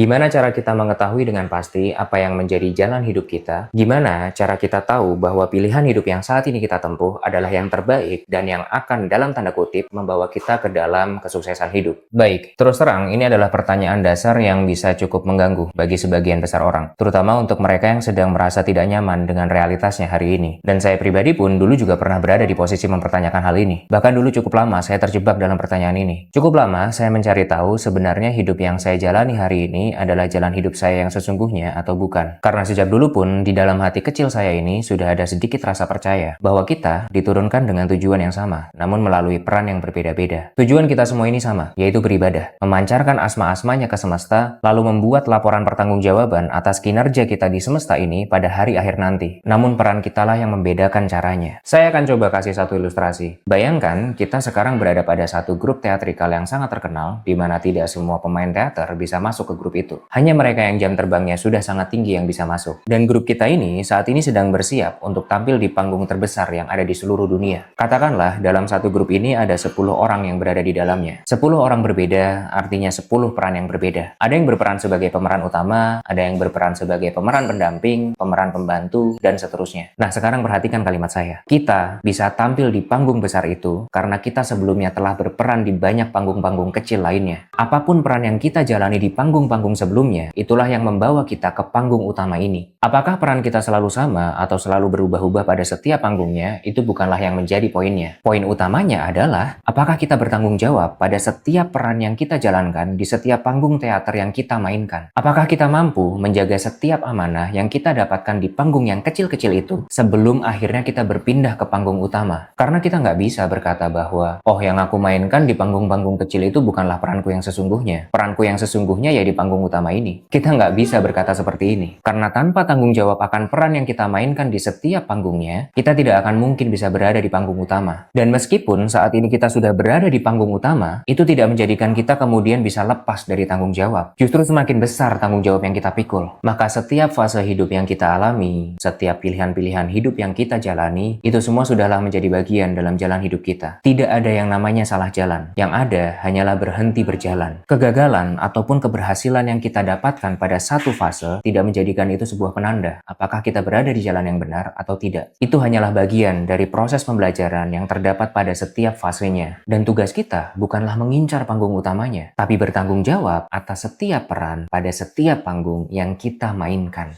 Gimana cara kita mengetahui dengan pasti apa yang menjadi jalan hidup kita? Gimana cara kita tahu bahwa pilihan hidup yang saat ini kita tempuh adalah yang terbaik dan yang akan dalam tanda kutip membawa kita ke dalam kesuksesan hidup? Baik, terus terang ini adalah pertanyaan dasar yang bisa cukup mengganggu bagi sebagian besar orang, terutama untuk mereka yang sedang merasa tidak nyaman dengan realitasnya hari ini. Dan saya pribadi pun dulu juga pernah berada di posisi mempertanyakan hal ini. Bahkan dulu cukup lama saya terjebak dalam pertanyaan ini. Cukup lama saya mencari tahu sebenarnya hidup yang saya jalani hari ini adalah jalan hidup saya yang sesungguhnya atau bukan. Karena sejak dulu pun di dalam hati kecil saya ini sudah ada sedikit rasa percaya bahwa kita diturunkan dengan tujuan yang sama, namun melalui peran yang berbeda-beda. Tujuan kita semua ini sama, yaitu beribadah, memancarkan asma-asmanya ke semesta, lalu membuat laporan pertanggungjawaban atas kinerja kita di semesta ini pada hari akhir nanti. Namun peran kitalah yang membedakan caranya. Saya akan coba kasih satu ilustrasi. Bayangkan kita sekarang berada pada satu grup teatrikal yang sangat terkenal, di mana tidak semua pemain teater bisa masuk ke grup itu. Hanya mereka yang jam terbangnya sudah sangat tinggi yang bisa masuk. Dan grup kita ini saat ini sedang bersiap untuk tampil di panggung terbesar yang ada di seluruh dunia. Katakanlah dalam satu grup ini ada 10 orang yang berada di dalamnya. 10 orang berbeda artinya 10 peran yang berbeda. Ada yang berperan sebagai pemeran utama, ada yang berperan sebagai pemeran pendamping, pemeran pembantu, dan seterusnya. Nah, sekarang perhatikan kalimat saya. Kita bisa tampil di panggung besar itu karena kita sebelumnya telah berperan di banyak panggung-panggung kecil lainnya. Apapun peran yang kita jalani di panggung-panggung sebelumnya, itulah yang membawa kita ke panggung utama ini. Apakah peran kita selalu sama atau selalu berubah-ubah pada setiap panggungnya, itu bukanlah yang menjadi poinnya. Poin utamanya adalah, apakah kita bertanggung jawab pada setiap peran yang kita jalankan di setiap panggung teater yang kita mainkan. Apakah kita mampu menjaga setiap amanah yang kita dapatkan di panggung yang kecil-kecil itu sebelum akhirnya kita berpindah ke panggung utama. Karena kita nggak bisa berkata bahwa, oh yang aku mainkan di panggung-panggung kecil itu bukanlah peranku yang sesungguhnya. Peranku yang sesungguhnya ya di panggung utama ini. Kita nggak bisa berkata seperti ini. Karena tanpa tanggung jawab akan peran yang kita mainkan di setiap panggungnya, kita tidak akan mungkin bisa berada di panggung utama. Dan meskipun saat ini kita sudah berada di panggung utama, itu tidak menjadikan kita kemudian bisa lepas dari tanggung jawab. Justru semakin besar tanggung jawab yang kita pikul. Maka setiap fase hidup yang kita alami, setiap pilihan-pilihan hidup yang kita jalani, itu semua sudahlah menjadi bagian dalam jalan hidup kita. Tidak ada yang namanya salah jalan. Yang ada hanyalah berhenti berjalan. Kegagalan ataupun keberhasilan yang kita dapatkan pada satu fase tidak menjadikan itu sebuah penanda apakah kita berada di jalan yang benar atau tidak. Itu hanyalah bagian dari proses pembelajaran yang terdapat pada setiap fasenya. Dan tugas kita bukanlah mengincar panggung utamanya, tapi bertanggung jawab atas setiap peran pada setiap panggung yang kita mainkan.